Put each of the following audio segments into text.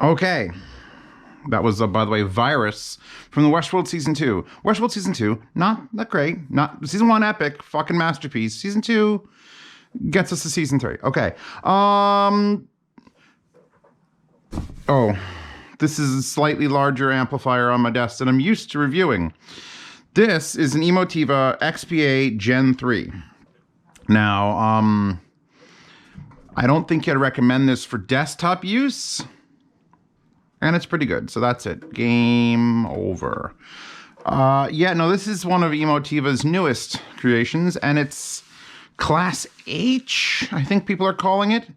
Okay. That was, by the way, Virus from the Westworld Season 2. Westworld Season 2, not that great. Not Season 1, epic, fucking masterpiece. Season 2 gets us to Season 3. Okay. Oh, this is a slightly larger amplifier on my desk than I'm used to reviewing. This is an Emotiva XPA GEN3. Now, I don't think I'd recommend this for desktop use. And it's pretty good. So that's it. Game over. Yeah, no, this is one of Emotiva's newest creations, and it's Class H, I think people are calling it.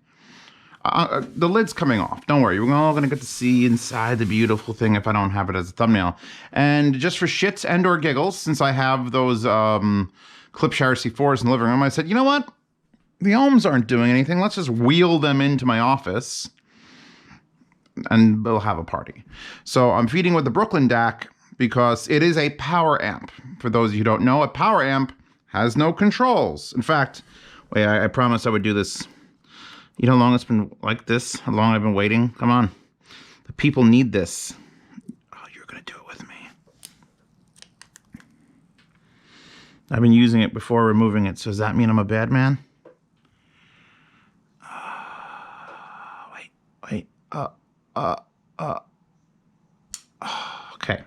The lid's coming off. Don't worry. We're all going to get to see inside the beautiful thing if I don't have it as a thumbnail. And just for shits and or giggles, since I have those Clipshire C4s in the living room, I said, you know what? The ohms aren't doing anything. Let's just wheel them into my office and we'll have a party. So I'm feeding with the Brooklyn DAC because it is a power amp. For those of you who don't know, a power amp has no controls. In fact, wait, I promised I would do this. You know how long it's been like this? How long I've been waiting? Come on. The people need this. Oh, you're going to do it with me. I've been using it before removing it, so does that mean I'm a bad man? Wait. Okay.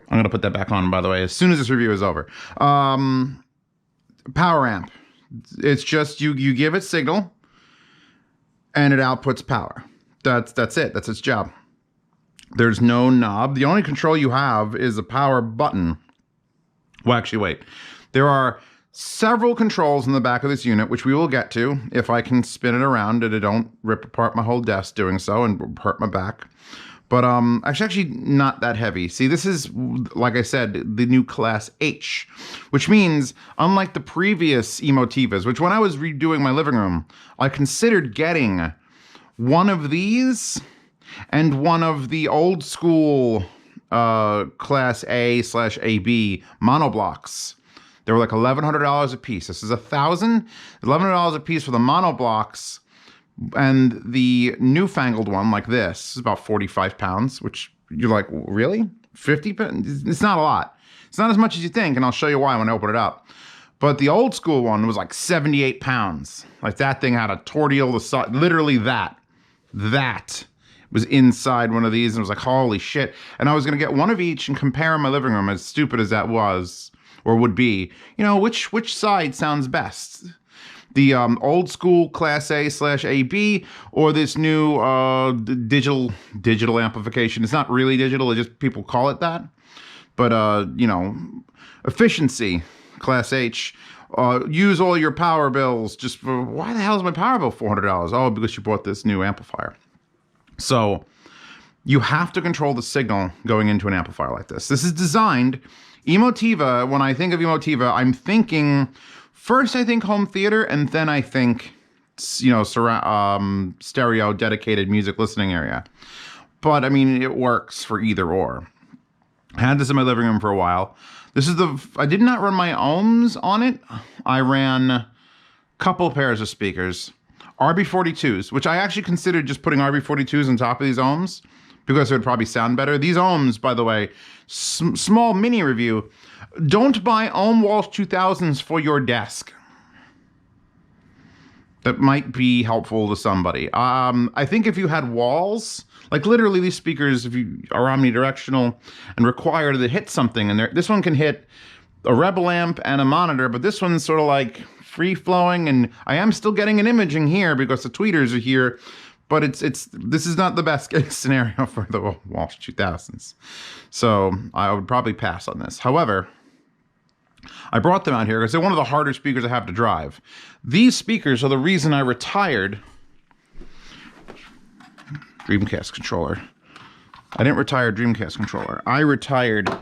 I'm going to put that back on, by the way, as soon as this review is over. Power amp. It's just you give it signal and it outputs power. That's it. That's its job. There's no knob. The only control you have is a power button. Well, actually, wait. There are several controls in the back of this unit, which we will get to if I can spin it around and I don't rip apart my whole desk doing so and hurt my back. But actually not that heavy. See, this is, like I said, the new Class H, which means, unlike the previous Emotivas, which when I was redoing my living room, I considered getting one of these and one of the old school Class A/AB monoblocks. They were like $1,100 a piece. This is $1,100 a piece for the monoblocks. And the newfangled one, like this, is about 45 pounds, which you're like, really? 50 pounds? It's not a lot. It's not as much as you think, and I'll show you why when I open it up. But the old school one was like 78 pounds. Like that thing had a tortilla, literally that was inside one of these, and it was like, holy shit. And I was going to get one of each and compare in my living room, as stupid as that was, or would be. You know, which side sounds best? The old school Class A/AB or this new digital amplification. It's not really digital, it's just people call it that. But, you know, efficiency, Class H. Use all your power bills just for, why the hell is my power bill $400? Oh, because you bought this new amplifier. So you have to control the signal going into an amplifier like this. This is designed, Emotiva, when I think of Emotiva, I'm thinking, first I think home theater, and then I think, you know, stereo dedicated music listening area. But I mean, it works for either or. I had this in my living room for a while. This is I did not run my ohms on it. I ran a couple pairs of speakers, RB42s, which I actually considered just putting RB42s on top of these ohms because it would probably sound better. These ohms, by the way, small mini review, don't buy Ohm Walsh 2000s for your desk. That might be helpful to somebody. I think if you had walls, like literally these speakers, if you are omnidirectional and require to hit something, and this one can hit a Rebel amp and a monitor, but this one's sort of like free-flowing, and I am still getting an imaging here because the tweeters are here, but this is not the best case scenario for the Walsh 2000s. So I would probably pass on this. However, I brought them out here because they're one of the harder speakers I have to drive. These speakers are the reason I retired Dreamcast controller. I didn't retire Dreamcast controller. I retired,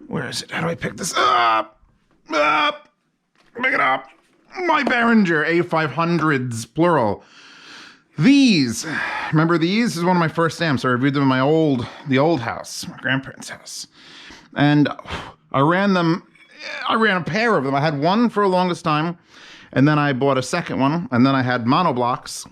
where is it? How do I pick this up? Pick it up. My Behringer A500s, plural. These, remember these? This is one of my first amps. I reviewed them in the old house, my grandparents' house. And I ran a pair of them. I had one for the longest time, and then I bought a second one, and then I had monoblocks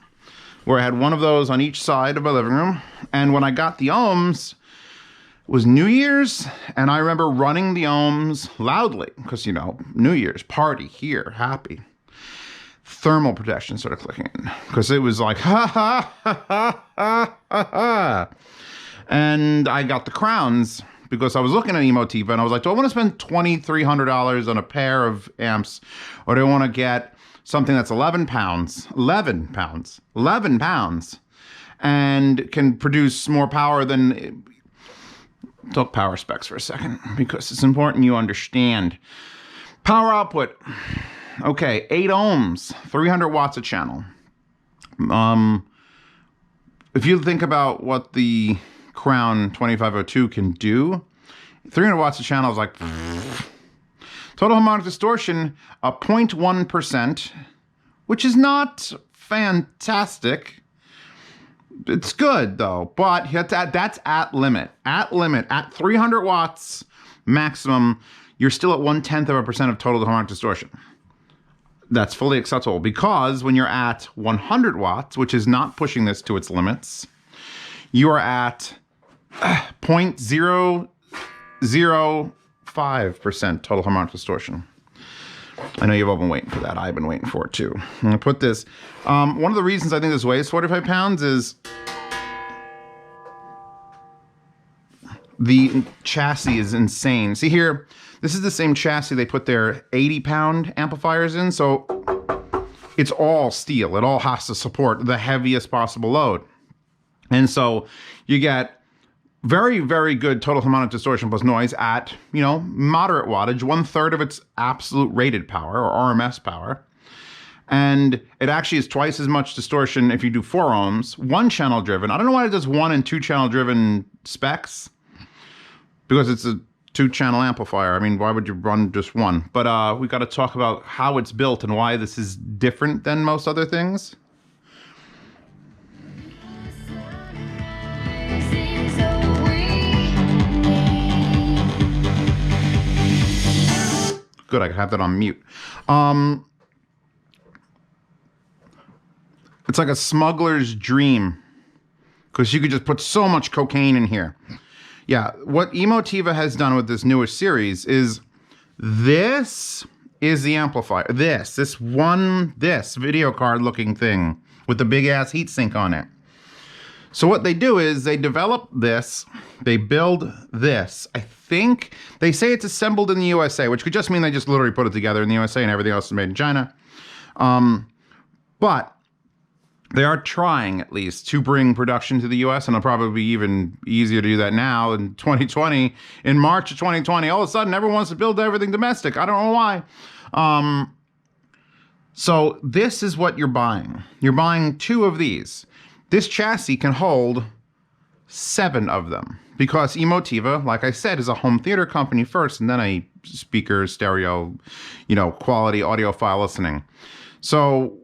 where I had one of those on each side of my living room. And when I got the ohms, it was New Year's, and I remember running the ohms loudly because, you know, New Year's, party, here, happy. Thermal protection started clicking in because it was like, ha, ha, ha, ha, ha, ha, ha. And I got the crowns because I was looking at Emotiva and I was like, do I want to spend $2,300 on a pair of amps, or do I want to get something that's 11 pounds, and can produce more power than... Talk power specs for a second because it's important you understand. Power output. Okay, 8 ohms, 300 watts a channel. If you think about what the Crown 2502 can do, 300 watts a channel is like... Total harmonic distortion, 0.1%, which is not fantastic. It's good though, but that's at limit. At limit, at 300 watts maximum, you're still at 0.1% of total harmonic distortion. That's fully acceptable because when you're at 100 watts, which is not pushing this to its limits, you are at 0.005% total harmonic distortion. I know you've all been waiting for that. I've been waiting for it too. I'm gonna put this. One of the reasons I think this weighs 45 pounds is the chassis is insane. See here, this is the same chassis they put their 80-pound amplifiers in, so it's all steel. It all has to support the heaviest possible load. And so you get very, very good total harmonic distortion plus noise at, you know, moderate wattage, 1/3 of its absolute rated power or RMS power. And it actually is twice as much distortion if you do 4 ohms, 1 channel driven. I don't know why it does 1 and 2 channel driven specs, because it's a 2-channel amplifier. I mean, why would you run just 1? But we got to talk about how it's built and why this is different than most other things. Good, I can have that on mute. It's like a smuggler's dream because you could just put so much cocaine in here. Yeah, what Emotiva has done with this newest series is this is the amplifier. This video card looking thing with the big ass heatsink on it. So what they do is they develop this, they build this. I think they say it's assembled in the USA, which could just mean they just literally put it together in the USA and everything else is made in China. But they are trying at least to bring production to the US, and it'll probably be even easier to do that now in 2020. In March of 2020, all of a sudden everyone wants to build everything domestic. I don't know why. So this is what you're buying. You're buying 2 of these. This chassis can hold 7 of them because Emotiva, like I said, is a home theater company first and then a speaker, stereo, you know, quality audiophile listening. So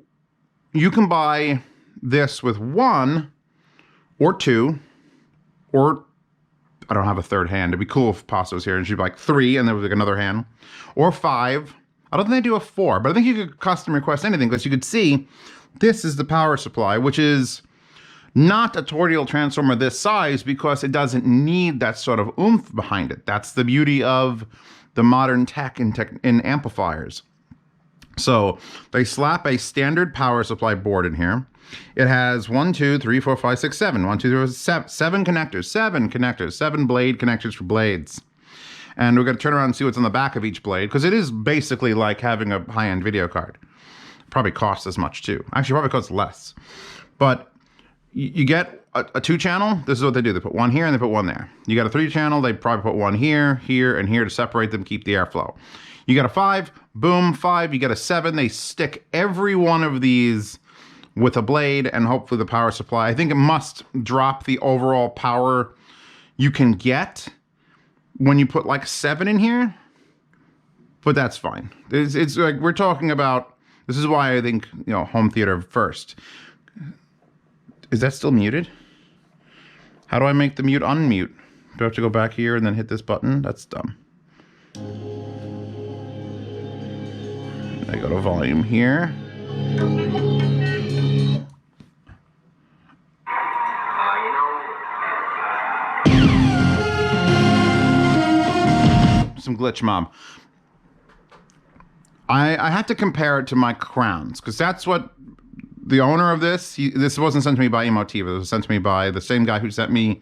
you can buy this with 1 or 2, or I don't have a third hand. It'd be cool if Pasta was here and she'd be like 3 and there was like another hand, or 5. I don't think they do a 4, but I think you could custom request anything because you could see this is the power supply, which is not a tordial transformer this size because it doesn't need that sort of oomph behind it. That's the beauty of the modern tech in amplifiers. So they slap a standard power supply board in here. It has 1, 2, 3, 4, 5, 6, 7. 1, 2, 3, 4, 7 connectors. 7 connectors. 7 blade connectors for blades. And we're going to turn around and see what's on the back of each blade because it is basically like having a high-end video card. Probably costs as much too. Actually, probably costs less. But you get a 2-channel. This is what they do. They put 1 here and they put 1 there. You got a 3-channel. They probably put 1 here, here, and here to separate them, keep the airflow. You got a 5, boom, 5. You get a 7. They stick every one of these with a blade and hopefully the power supply. I think it must drop the overall power you can get when you put like 7 in here, but that's fine. It's like we're talking about, this is why I think, you know, home theater first. Is that still muted? How do I make the mute unmute? Do I have to go back here and then hit this button? That's dumb. I go to volume here. some glitch mob. I have to compare it to my crowns, because that's what the owner of this, this wasn't sent to me by Emotiva. It was sent to me by the same guy who sent me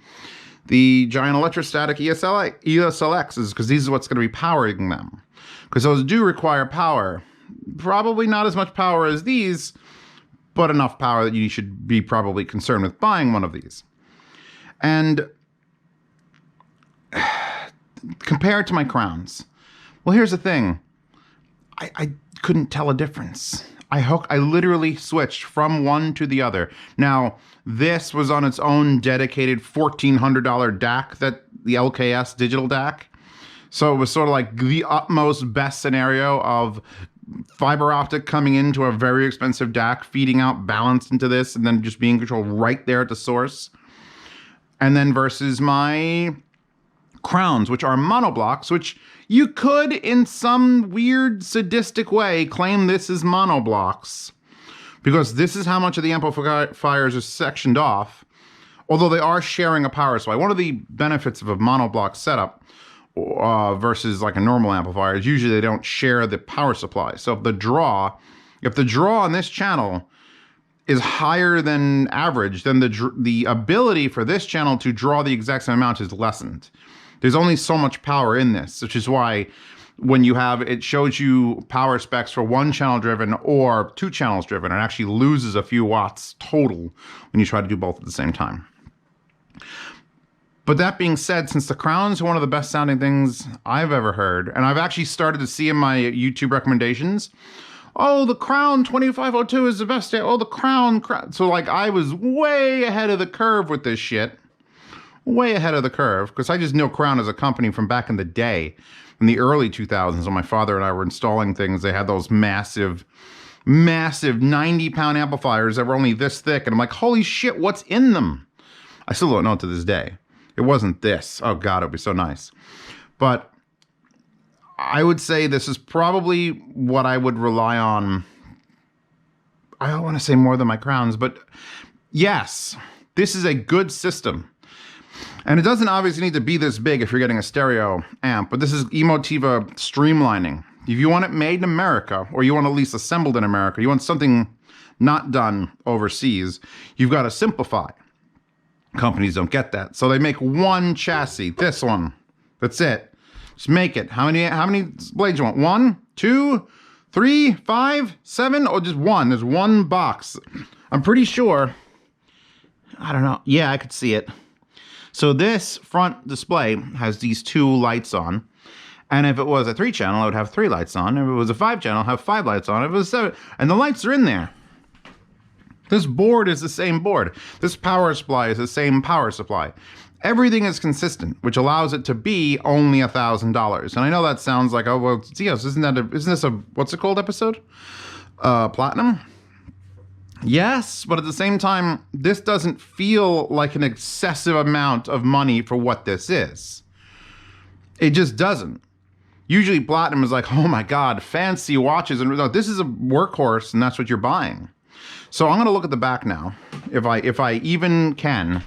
the giant electrostatic ESLXs, because these are what's going to be powering them. Because those do require power. Probably not as much power as these, but enough power that you should be probably concerned with buying one of these. And compared to my crowns, well, here's the thing. I couldn't tell a difference. I literally switched from one to the other. Now, this was on its own dedicated $1,400 DAC, that the LKS digital DAC. So it was sort of like the utmost best scenario of fiber optic coming into a very expensive DAC, feeding out balanced into this, and then just being controlled right there at the source. And then versus my crowns, which are monoblocks, which you could, in some weird sadistic way, claim this is monoblocks, because this is how much of the amplifiers are sectioned off, although they are sharing a power supply. One of the benefits of a monoblock setup versus like a normal amplifier is usually they don't share the power supply. So if the draw on this channel is higher than average, then the ability for this channel to draw the exact same amount is lessened. There's only so much power in this, which is why when you have, it shows you power specs for one channel driven or two channels driven, it actually loses a few watts total when you try to do both at the same time. But that being said, since the crowns are one of the best sounding things I've ever heard, and I've actually started to see in my YouTube recommendations, oh, the Crown 2502 is the best. Oh, the Crown. So like I was way ahead of the curve with this shit. Way ahead of the curve, because I just know Crown as a company from back in the day, in the early 2000s, when my father and I were installing things. They had those massive 90-pound amplifiers that were only this thick, and I'm like, holy shit, what's in them? I still don't know to this day. It wasn't this. Oh God, it'd be so nice. But I would say this is probably what I would rely on. I don't want to say more than my crowns, but yes, this is a good system. And it doesn't obviously need to be this big if you're getting a stereo amp, but this is Emotiva streamlining. If you want it made in America, or you want at least assembled in America, you want something not done overseas, you've got to simplify. Companies don't get that. So they make one chassis, this one. That's it. Just make it. How many blades you want? 1, 2, 3, 5, 7, or just one? There's one box. I'm pretty sure. I don't know. Yeah, I could see it. So this front display has these 2 lights on. And if it was a 3-channel, it would have 3 lights on. If it was a 5-channel, it would have 5 lights on. If it was 7, and the lights are in there. This board is the same board. This power supply is the same power supply. Everything is consistent, which allows it to be only $1,000. And I know that sounds like, oh, well, Zios, isn't this a, what's it called episode? Platinum? Yes, but at the same time, this doesn't feel like an excessive amount of money for what this is. It just doesn't. Usually platinum is like, oh my God, fancy watches. And no, this is a workhorse, and that's what you're buying. So I'm gonna look at the back now, if I even can.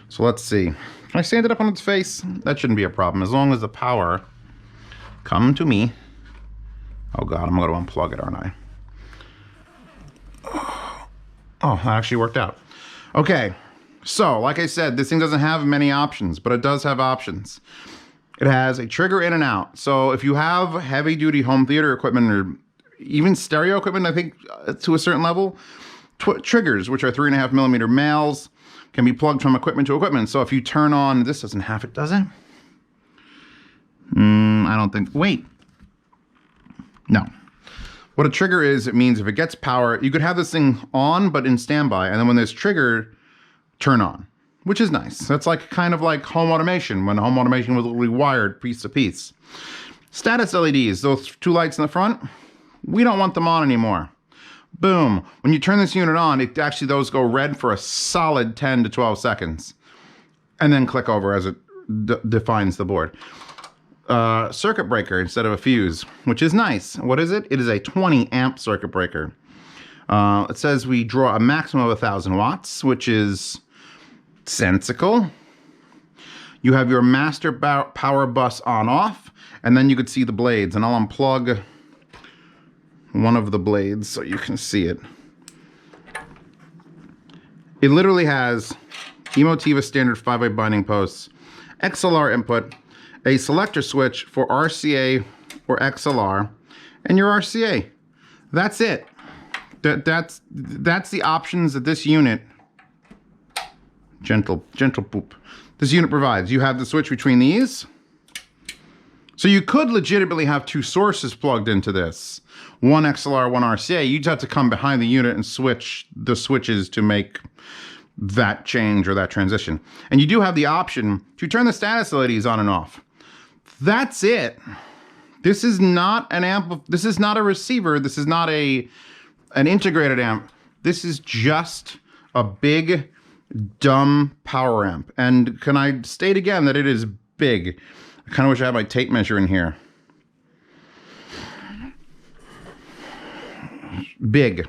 So let's see. Can I stand it up on its face? That shouldn't be a problem, as long as the power come to me. Oh God, I'm gonna unplug it, aren't I? Oh, that actually worked out. Okay, so like I said, this thing doesn't have many options, but it does have options. It has a trigger in and out. So if you have heavy duty home theater equipment or even stereo equipment, I think to a certain level, triggers, which are 3.5mm males, can be plugged from equipment to equipment. So if you turn on, this doesn't have it, does it? I don't think, wait. No. What a trigger is, it means if it gets power, you could have this thing on, but in standby, and then when there's trigger, turn on, which is nice. That's like kind of like home automation, when home automation was literally wired piece to piece. Status LEDs, those 2 lights in the front, we don't want them on anymore. Boom. When you turn this unit on, it actually, those go red for a solid 10 to 12 seconds, and then click over as it defines the board. Circuit breaker instead of a fuse, which is nice. What is it? It is a 20 amp circuit breaker. It says we draw a maximum of 1,000 watts, which is sensical. You have your master power bus on off, and then you could see the blades. And I'll unplug one of the blades so you can see it. It literally has Emotiva standard 5-way binding posts, XLR input, a selector switch for RCA or XLR, and your RCA. That's it. That's the options that this unit, gentle poop, this unit provides. You have the switch between these. So you could legitimately have two sources plugged into this. One XLR, one RCA. You just have to come behind the unit and switch the switches to make that change or that transition. And you do have the option to turn the status LEDs on and off. That's it. This is not an amp. This is not a receiver. This is not an integrated amp. This is just a big, dumb power amp. And can I state again that it is big? I kind of wish I had my tape measure in here. Big.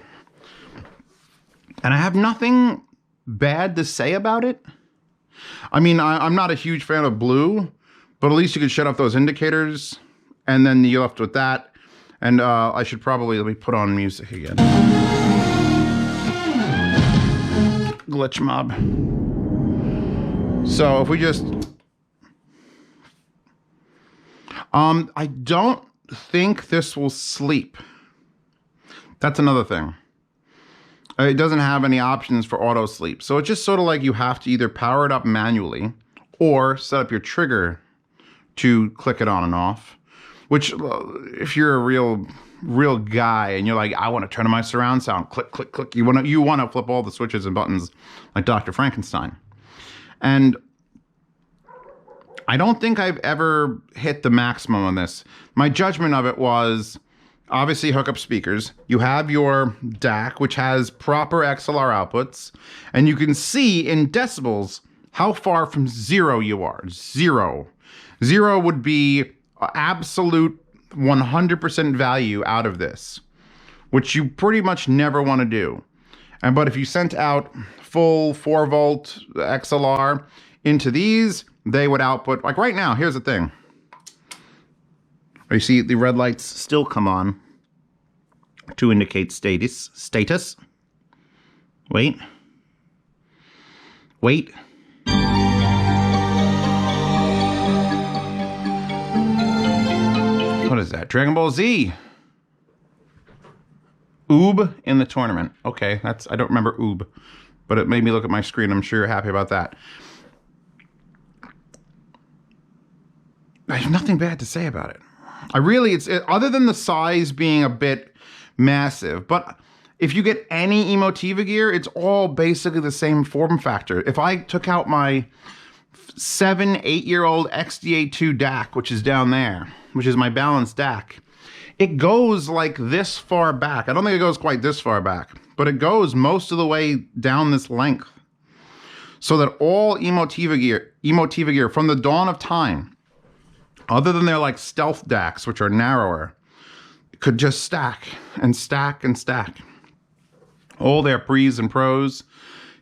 And I have nothing bad to say about it. I mean, I'm not a huge fan of blue, but at least you could shut off those indicators, and then you're left with that. And I should probably, let me put on music again. Glitch mob. So if we just, I don't think this will sleep. That's another thing. It doesn't have any options for auto sleep. So it's just sort of like you have to either power it up manually or set up your trigger to click it on and off. Which, if you're a real guy and you're like, I want to turn on my surround sound, click, click, click. You want to flip all the switches and buttons like Dr. Frankenstein. And I don't think I've ever hit the maximum on this. My judgment of it was, obviously hook up speakers. You have your DAC, which has proper XLR outputs, and you can see in decibels how far from zero you are. Zero. Zero would be absolute 100% value out of this, which you pretty much never want to do. But if you sent out full 4-volt XLR into these, they would output, like right now, here's the thing. You see the red lights still come on to indicate status. Wait. What is that? Dragon Ball Z. Oob in the tournament. Okay, I don't remember Oob, but it made me look at my screen. I'm sure you're happy about that. I have nothing bad to say about it. Other than the size being a bit massive, but if you get any Emotiva gear, it's all basically the same form factor. If I took out my 7-8-year-old XDA2 DAC, which is down there, which is my balanced DAC, it goes like this far back. I don't think it goes quite this far back, but it goes most of the way down this length. So that all Emotiva gear from the dawn of time, other than their like stealth DACs, which are narrower, could just stack and stack and stack. All their pre's and pros.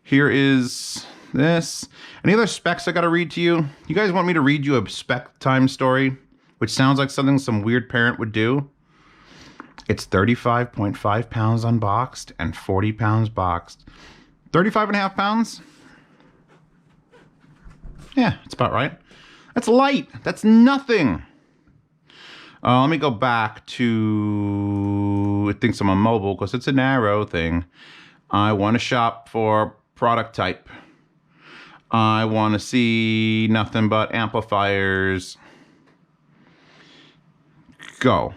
Here is this. Any other specs I gotta read to you? You guys want me to read you a spec time story, which sounds like something some weird parent would do? It's 35.5 pounds unboxed and 40 pounds boxed. 35.5 pounds? Yeah, it's about right. That's light. That's nothing. Let me go back to, it thinks I'm a mobile because it's a narrow thing. I want to shop for product type. I want to see nothing but amplifiers. Go.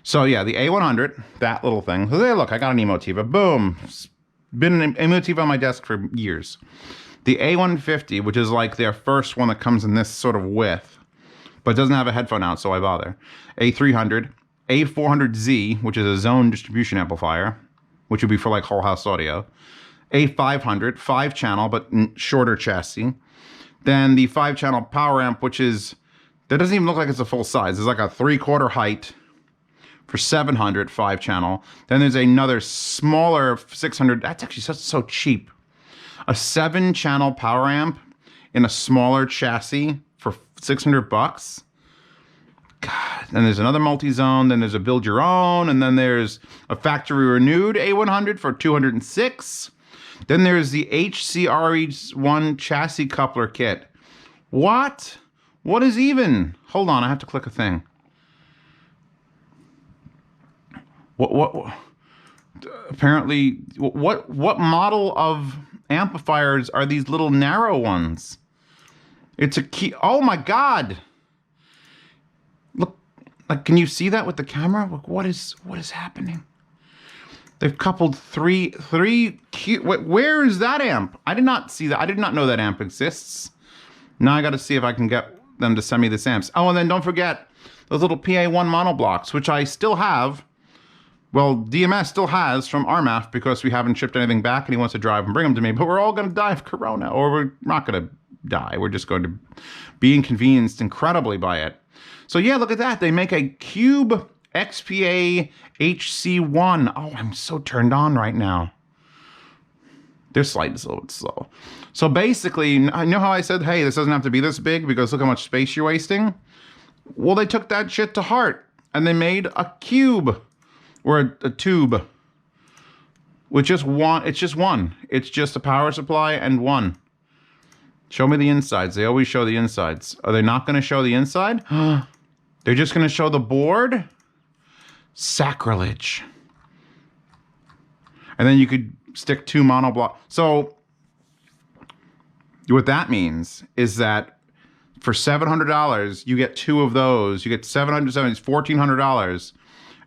So yeah, the A100, that little thing. So there, look, I got an Emotiva. Boom. It's been an Emotiva on my desk for years. The A150, which is like their first one that comes in this sort of width, but doesn't have a headphone out, so I bother. A300, A400Z, which is a zone distribution amplifier, which would be for like whole house audio. A500, 5-channel, but shorter chassis. Then the 5-channel power amp, which is, that doesn't even look like it's a full size. It's like a 3/4 height for 700, 5-channel. Then there's another smaller 600, that's actually so cheap. A 7-channel power amp in a smaller chassis for $600. God. And there's another multi-zone, then there's a build your own, and then there's a factory renewed A100 for 206. Then there's the HCRE1 chassis coupler kit. What? What is even? Hold on, I have to click a thing. What apparently, what model of amplifiers are these little narrow ones? It's a key. Oh my God. Look, like, can you see that with the camera? Look, what is happening? They've coupled three where is that amp? I did not see that. I did not know that amp exists. Now I got to see if I can get them to send me this amps. Oh, and then don't forget those little PA1 monoblocks, which I still have. Well, DMS still has from RMAF because we haven't shipped anything back and he wants to drive and bring them to me. But we're all going to die of corona, or we're not going to die. We're just going to be inconvenienced incredibly by it. So yeah, look at that. They make a Cube XPA HC1. Oh, I'm so turned on right now. Their slide is a little bit slow. So basically, I know how I said, hey, this doesn't have to be this big because look how much space you're wasting. Well, they took that shit to heart and they made a cube. Or a tube, with just one. It's just one. It's just a power supply and one. Show me the insides. They always show the insides. Are they not going to show the inside? They're just going to show the board? Sacrilege. And then you could stick 2 monoblock. So what that means is that for $700, you get 2 of those. You get $770, $1,400.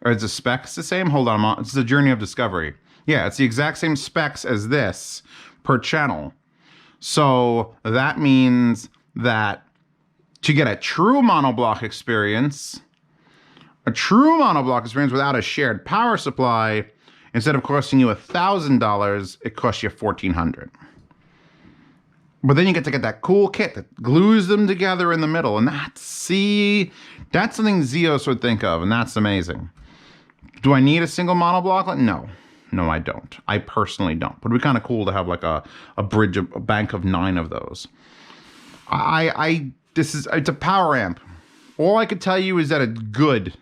Or is the specs the same? Hold on, it's the Journey of Discovery. Yeah, it's the exact same specs as this per channel. So that means that to get a true monoblock experience without a shared power supply, instead of costing you $1,000, it costs you $1,400. But then you get to get that cool kit that glues them together in the middle. And that's something Zeos would think of, and that's amazing. Do I need a single monoblock? No. No, I don't. I personally don't. But it'd be kind of cool to have like a bridge, a bank of 9 of those. It's a power amp. All I could tell you is that it's good.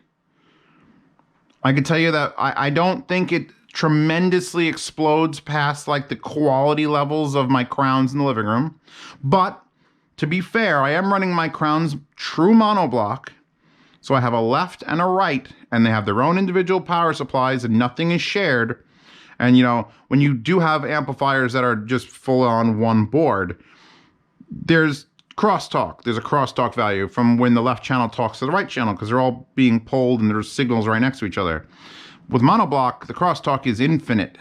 I could tell you that I don't think it tremendously explodes past like the quality levels of my Crowns in the living room. But to be fair, I am running my Crowns true monoblock. So I have a left and a right, and they have their own individual power supplies and nothing is shared. And you know, when you do have amplifiers that are just full on one board, there's crosstalk. There's a crosstalk value from when the left channel talks to the right channel because they're all being pulled and there's signals right next to each other. With monoblock, the crosstalk is infinitely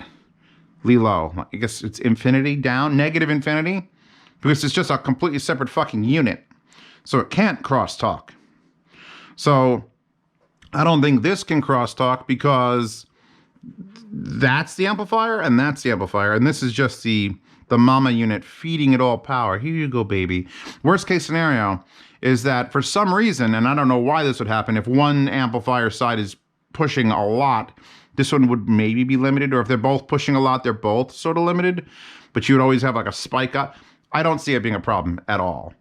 low. I guess it's infinity down, negative infinity, because it's just a completely separate fucking unit. So it can't crosstalk. So I don't think this can crosstalk because that's the amplifier and that's the amplifier. And this is just the mama unit feeding it all power. Here you go, baby. Worst case scenario is that for some reason, and I don't know why this would happen, if one amplifier side is pushing a lot, this one would maybe be limited. Or if they're both pushing a lot, they're both sort of limited. But you would always have like a spike up. I don't see it being a problem at all.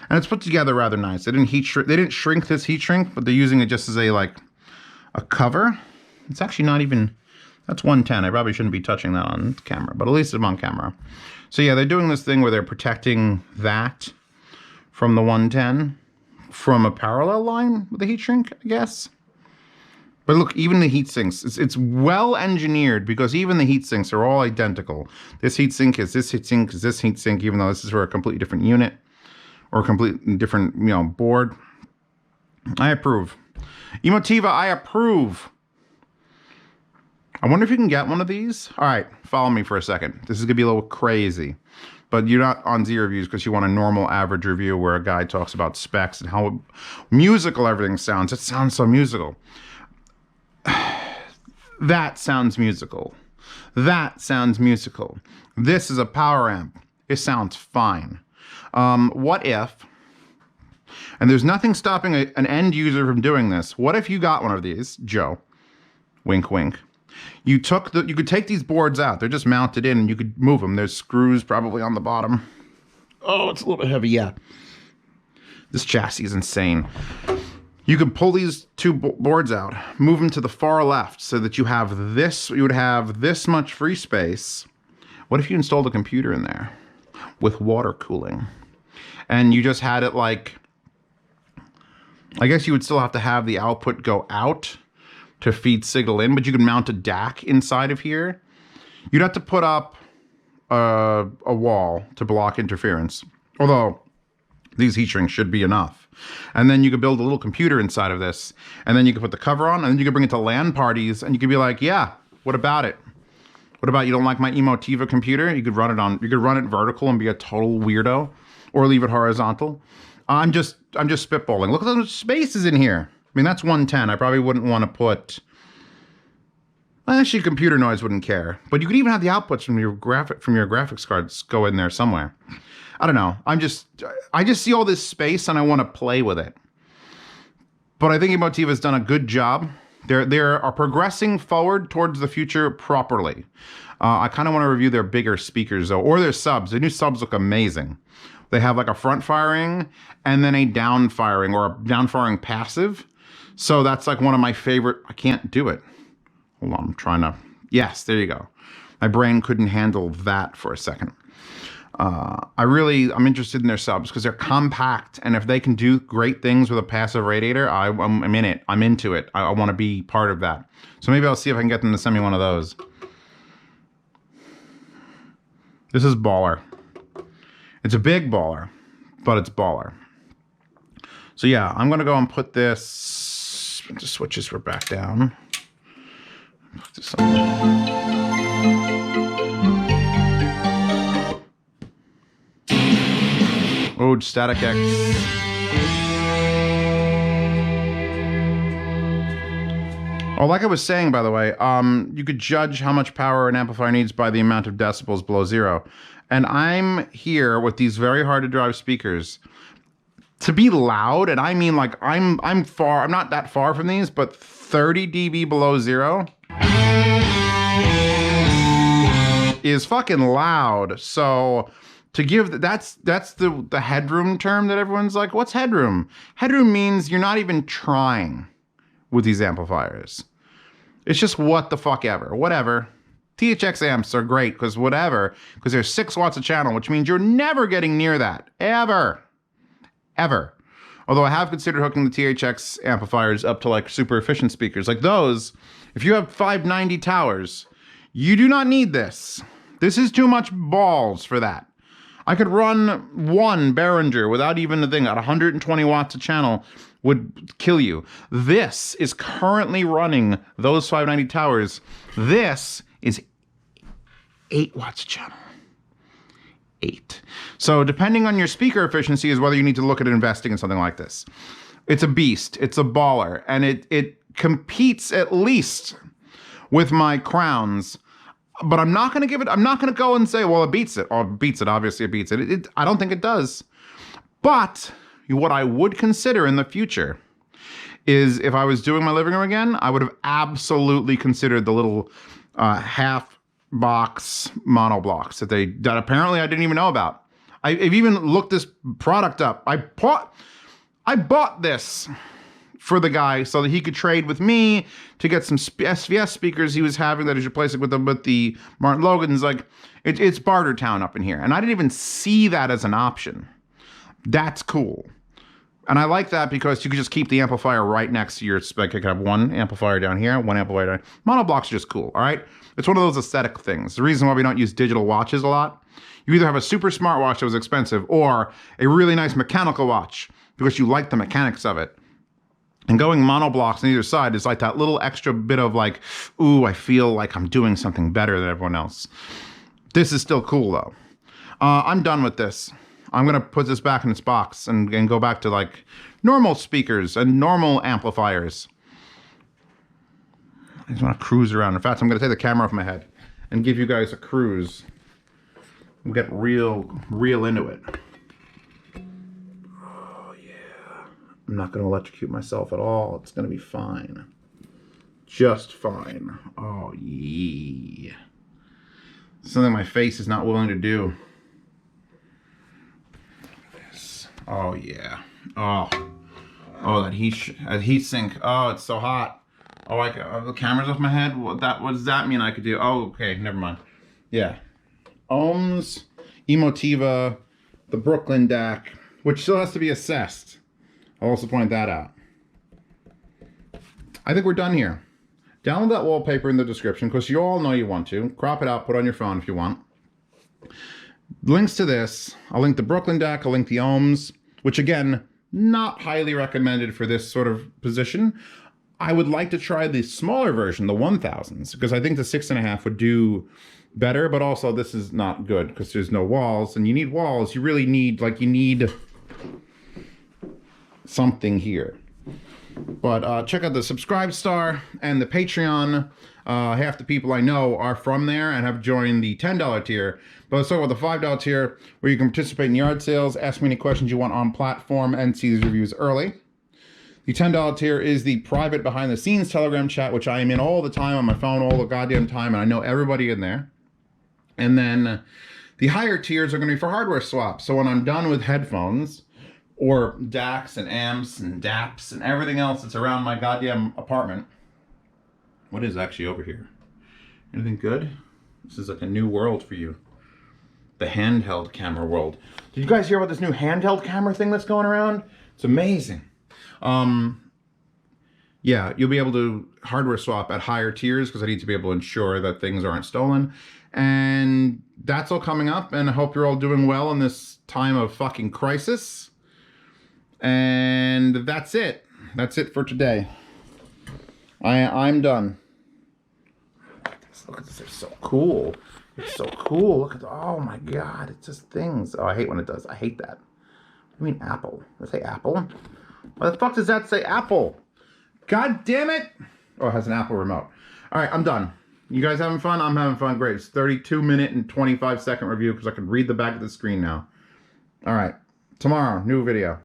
And it's put together rather nice. They didn't shrink this heat shrink, but they're using it just as a cover. It's actually not even, that's 110. I probably shouldn't be touching that on camera, but at least I'm on camera. So yeah, they're doing this thing where they're protecting that from the 110 from a parallel line with the heat shrink, I guess. But look, even the heat sinks, it's well engineered because even the heat sinks are all identical. This heat sink is this heat sink is this heat sink, even though this is for a completely different unit. Or a completely different, board. I approve. Emotiva, I approve. I wonder if you can get one of these. All right, follow me for a second. This is gonna be a little crazy, but you're not on Z Reviews because you want a normal average review where a guy talks about specs and how musical everything sounds. It sounds so musical. That sounds musical. That sounds musical. This is a power amp. It sounds fine. What if, and there's nothing stopping an end user from doing this. What if you got one of these, Joe, wink, wink. You could take these boards out. They're just mounted in and you could move them. There's screws probably on the bottom. Oh, it's a little bit heavy. Yeah. This chassis is insane. You could pull these two boards out, move them to the far left so that you have this, you would have this much free space. What if you installed a computer in there with water cooling? And you just had it like, I guess you would still have to have the output go out to feed signal in, but you could mount a DAC inside of here. You'd have to put up a wall to block interference, although these heat shrinks should be enough. And then you could build a little computer inside of this, and then you could put the cover on, and then you could bring it to LAN parties, and you could be like, yeah, what about it? What about, you don't like my Emotiva computer? You could run it vertical and be a total weirdo, or leave it horizontal. I'm just spitballing. Look at how much space is in here. I mean, that's 110. I probably wouldn't want to put, actually computer noise wouldn't care, but you could even have the outputs from your graphics cards go in there somewhere. I don't know. I just see all this space and I want to play with it. But I think Emotiva has done a good job. They are progressing forward towards the future properly. I kind of want to review their bigger speakers though, or their subs. Their new subs look amazing. They have like a front firing and then a down firing, or a down firing passive. So that's like one of my favorite. I can't do it. Hold on, I'm trying to. Yes, there you go. My brain couldn't handle that for a second. I'm interested in their subs because they're compact, and if they can do great things with a passive radiator, I'm in it. I'm into it. I want to be part of that. So maybe I'll see if I can get them to send me one of those. This is baller. It's a big baller, but it's baller. So yeah, I'm gonna go and put this. The switches were back down. Put this on. Oh, Static X. Oh, like I was saying, by the way, you could judge how much power an amplifier needs by the amount of decibels below zero. And I'm here with these very hard to drive speakers to be loud, and I mean like I'm not that far from these, but 30 dB below zero is fucking loud. So to give, that's the headroom term that everyone's like, what's headroom? Headroom means you're not even trying with these amplifiers. It's just what the fuck ever, whatever. THX amps are great because whatever, because there's 6 watts a channel, which means you're never getting near that, ever. Although I have considered hooking the THX amplifiers up to like super efficient speakers. Like those, if you have 590 towers, you do not need this. This is too much balls for that. I could run one Behringer without even a thing at 120 watts a channel would kill you. This is currently running those 590 towers. This is 8 watts a channel. 8. So depending on your speaker efficiency is whether you need to look at investing in something like this. It's a beast. It's a baller. And it competes at least with my Crowns. But I'm not going to go and say, well, it beats it. Oh, it beats it. Obviously, it beats it. I don't think it does. But what I would consider in the future is if I was doing my living room again, I would have absolutely considered the little half box mono blocks that apparently I didn't even know about. I've even looked this product up. I bought this for the guy so that he could trade with me to get some SVS speakers he was having that he's replacing with the Martin Logans. Like it's barter town up in here, and I didn't even see that as an option. That's cool. And I like that because you can just keep the amplifier right next to your spec. I can have one amplifier down here, one amplifier down here. Mono blocks are just cool, all right? It's one of those aesthetic things. The reason why we don't use digital watches a lot, you either have a super smart watch that was expensive or a really nice mechanical watch because you like the mechanics of it. And going mono blocks on either side is like that little extra bit of like, ooh, I feel like I'm doing something better than everyone else. This is still cool though. I'm done with this. I'm gonna put this back in its box and go back to like normal speakers and normal amplifiers. I just wanna cruise around. In fact, I'm gonna take the camera off my head and give you guys a cruise. We'll get real into it. Oh yeah. I'm not gonna electrocute myself at all. It's gonna be fine. Just fine. Oh yeah. Something my face is not willing to do. Oh yeah. Oh. Oh, that heat sink. Oh, it's so hot. Oh, the camera's off my head. What does that mean I could do? Oh, okay, never mind. Yeah. Ohms, Emotiva, the Brooklyn DAC, which still has to be assessed. I'll also point that out. I think we're done here. Download that wallpaper in the description because you all know you want to. Crop it out, put it on your phone if you want. Links to this. I'll link the Brooklyn DAC, I'll link the Ohms, which again, not highly recommended for this sort of position. I would like to try the smaller version, the 1000s, because I think the 6.5 would do better, but also this is not good because there's no walls, and you need walls. You really need, you need something here. But check out the Subscribe Star and the Patreon. Half the people I know are from there and have joined the $10 tier. But let's talk about the $5 tier, where you can participate in yard sales, ask me any questions you want on platform, and see these reviews early. The $10 tier is the private behind-the-scenes Telegram chat, which I am in all the time on my phone, all the goddamn time, and I know everybody in there. And then the higher tiers are going to be for hardware swaps. So when I'm done with headphones, or DACs and amps and DAPs and everything else that's around my goddamn apartment. What is actually over here? Anything good? This is like a new world for you. The handheld camera world. Did you guys hear about this new handheld camera thing that's going around? It's amazing. Yeah, you'll be able to hardware swap at higher tiers because I need to be able to ensure that things aren't stolen. And that's all coming up, and I hope you're all doing well in this time of fucking crisis. And that's it. That's it for today. I'm done. Look at this. It's so cool. It's so cool. Look at, oh my God. It's just things. Oh, I hate when it does. I hate that. I mean Apple. Does it say Apple? Why the fuck does that say Apple? God damn it. Oh, it has an Apple remote. All right, I'm done. You guys having fun? I'm having fun. Great. It's 32-minute and 25-second review because I can read the back of the screen now. All right. Tomorrow, new video.